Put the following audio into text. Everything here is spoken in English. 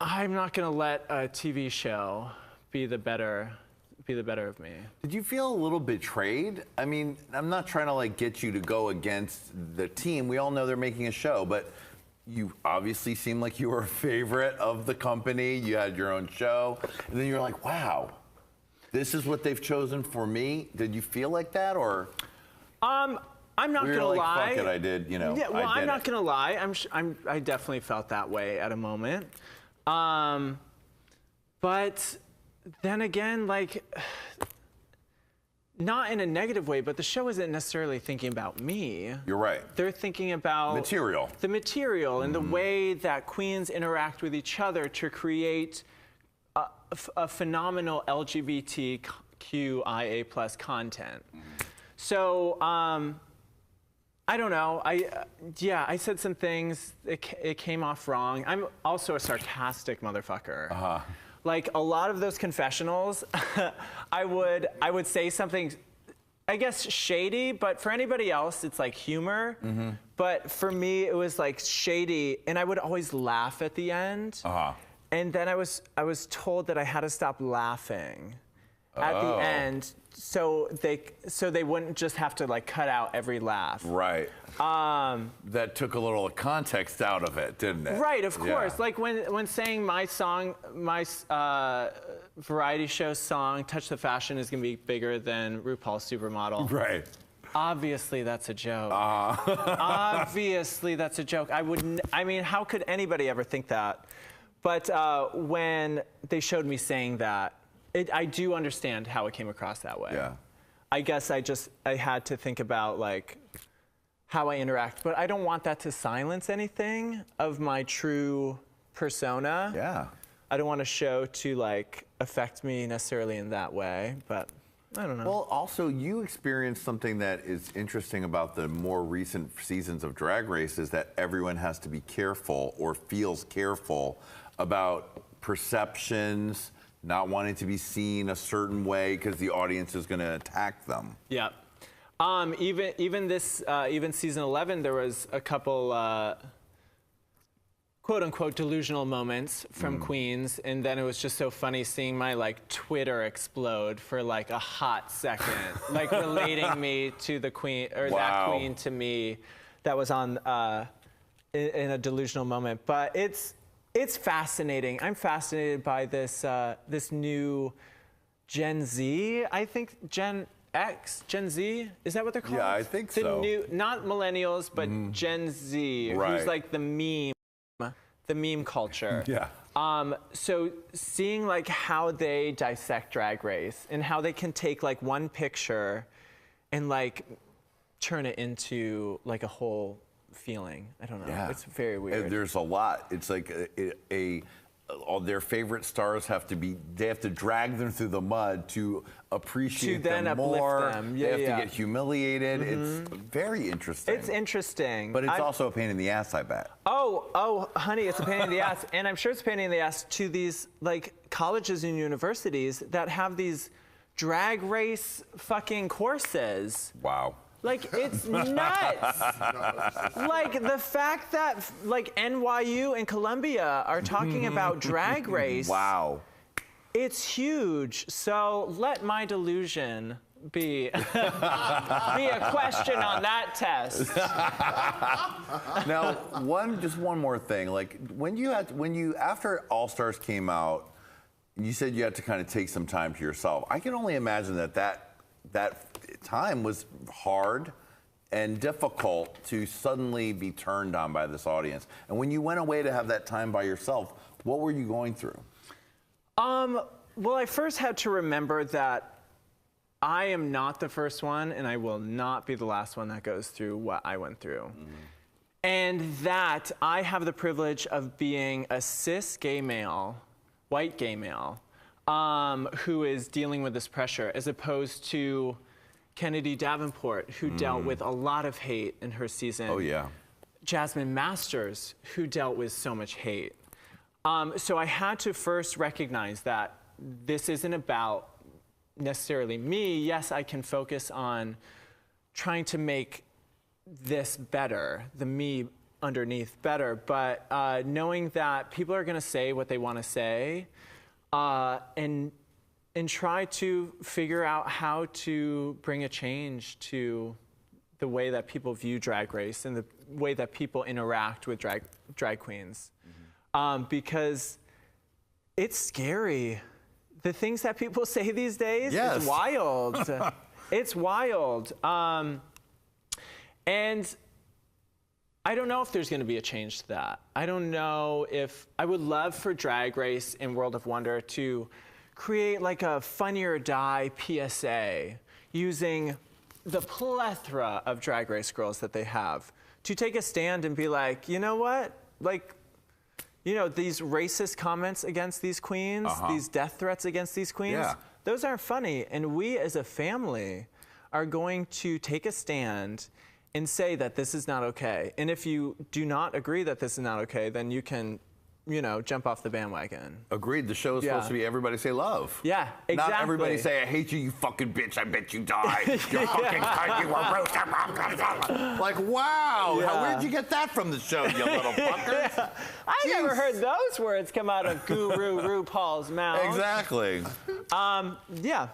I'm not gonna let a TV show be the better of me. Did you feel a little betrayed? I mean, I'm not trying to like get you to go against the team. We all know they're making a show, but you obviously seem like you were a favorite of the company. You had your own show, and then you're like, wow, this is what they've chosen for me. Did you feel like that, or? I'm not gonna like, lie. Fuck it, I did. You know. Yeah, well, I'm not gonna lie. I definitely felt that way at a moment. But then again, like, not in a negative way, but the show isn't necessarily thinking about me. You're right. They're thinking about the material and the way that queens interact with each other to create a phenomenal LGBTQIA+ content. So, I don't know. Yeah, I said some things. It came off wrong. I'm also a sarcastic motherfucker. Like a lot of those confessionals, I would say something, I guess shady, but for anybody else, it's like humor. But for me, it was like shady, and I would always laugh at the end. And then I was told that I had to stop laughing at the end, so they wouldn't just have to like cut out every laugh. Right. That took a little context out of it, didn't it? Right, of course. Like when saying my song, my variety show song, "Touch the Fashion" is gonna be bigger than RuPaul's Supermodel. Right. Obviously, that's a joke. Obviously, that's a joke. I mean, how could anybody ever think that? But when they showed me saying that, I do understand how it came across that way. Yeah. I guess I had to think about like how I interact, but I don't want that to silence anything of my true persona. Yeah. I don't want a show to like affect me necessarily in that way, but I don't know. Well, also you experienced something that is interesting about the more recent seasons of Drag Race is that everyone has to be careful or feels careful about perceptions, not wanting to be seen a certain way because the audience is going to attack them. Yeah. Even season 11, there was a couple quote unquote delusional moments from queens, and then it was just so funny seeing my like Twitter explode for like a hot second, like relating me to the queen or that queen to me that was on in a delusional moment. But it's fascinating. I'm fascinated by this this new Gen Z. I think Gen Z, is that what they're called? Yeah, I think so. The new, not millennials, but Gen Z, who's like the meme culture. Yeah. So seeing like how they dissect Drag Race and how they can take like one picture and like turn it into like a whole feeling. I don't know. Yeah. It's very weird. There's a lot. It's like all their favorite stars they have to drag them through the mud to appreciate them more. They have to get humiliated. It's very interesting. It's interesting. But it's also a pain in the ass, I bet. Oh, honey, it's a pain in the ass. And I'm sure it's a pain in the ass to these like colleges and universities that have these Drag Race fucking courses. Wow. Like, it's nuts. Like, the fact that, like, NYU and Columbia are talking about Drag Race. Wow. It's huge. So let my delusion be a question on that test. Now, just one more thing. Like, after All Stars came out, you said you had to kind of take some time to yourself. I can only imagine that time was hard and difficult to suddenly be turned on by this audience. And when you went away to have that time by yourself, what were you going through? Well, I first had to remember that I am not the first one, and I will not be the last one that goes through what I went through. And that I have the privilege of being a cis gay male, white gay male, who is dealing with this pressure, as opposed to Kennedy Davenport, who dealt with a lot of hate in her season. Oh, yeah. Jasmine Masters, who dealt with so much hate. So I had to first recognize that this isn't about necessarily me. Yes, I can focus on trying to make this better, the me underneath better. But knowing that people are going to say what they want to say, and try to figure out how to bring a change to the way that people view Drag Race and the way that people interact with drag queens. Because it's scary. The things that people say these days, yes. It's wild. It's wild. And I don't know if there's going to be a change to that. I don't know if, I would love for Drag Race and World of Wonder to create like a Funny or Die PSA using the plethora of Drag Race girls that they have to take a stand and be like, you know what? Like, you know, these racist comments against these queens, these death threats against these queens, those aren't funny. And we as a family are going to take a stand and say that this is not okay. And if you do not agree that this is not okay, then you can, you know, jump off the bandwagon. Agreed. The show is supposed to be everybody say love. Yeah, exactly. Not everybody say, I hate you, you fucking bitch, I bet you die. You fucking cunt, you were roast. Like, wow, where'd you get that from the show, you little fuckers? I never heard those words come out of Guru RuPaul's mouth. Exactly. Yeah,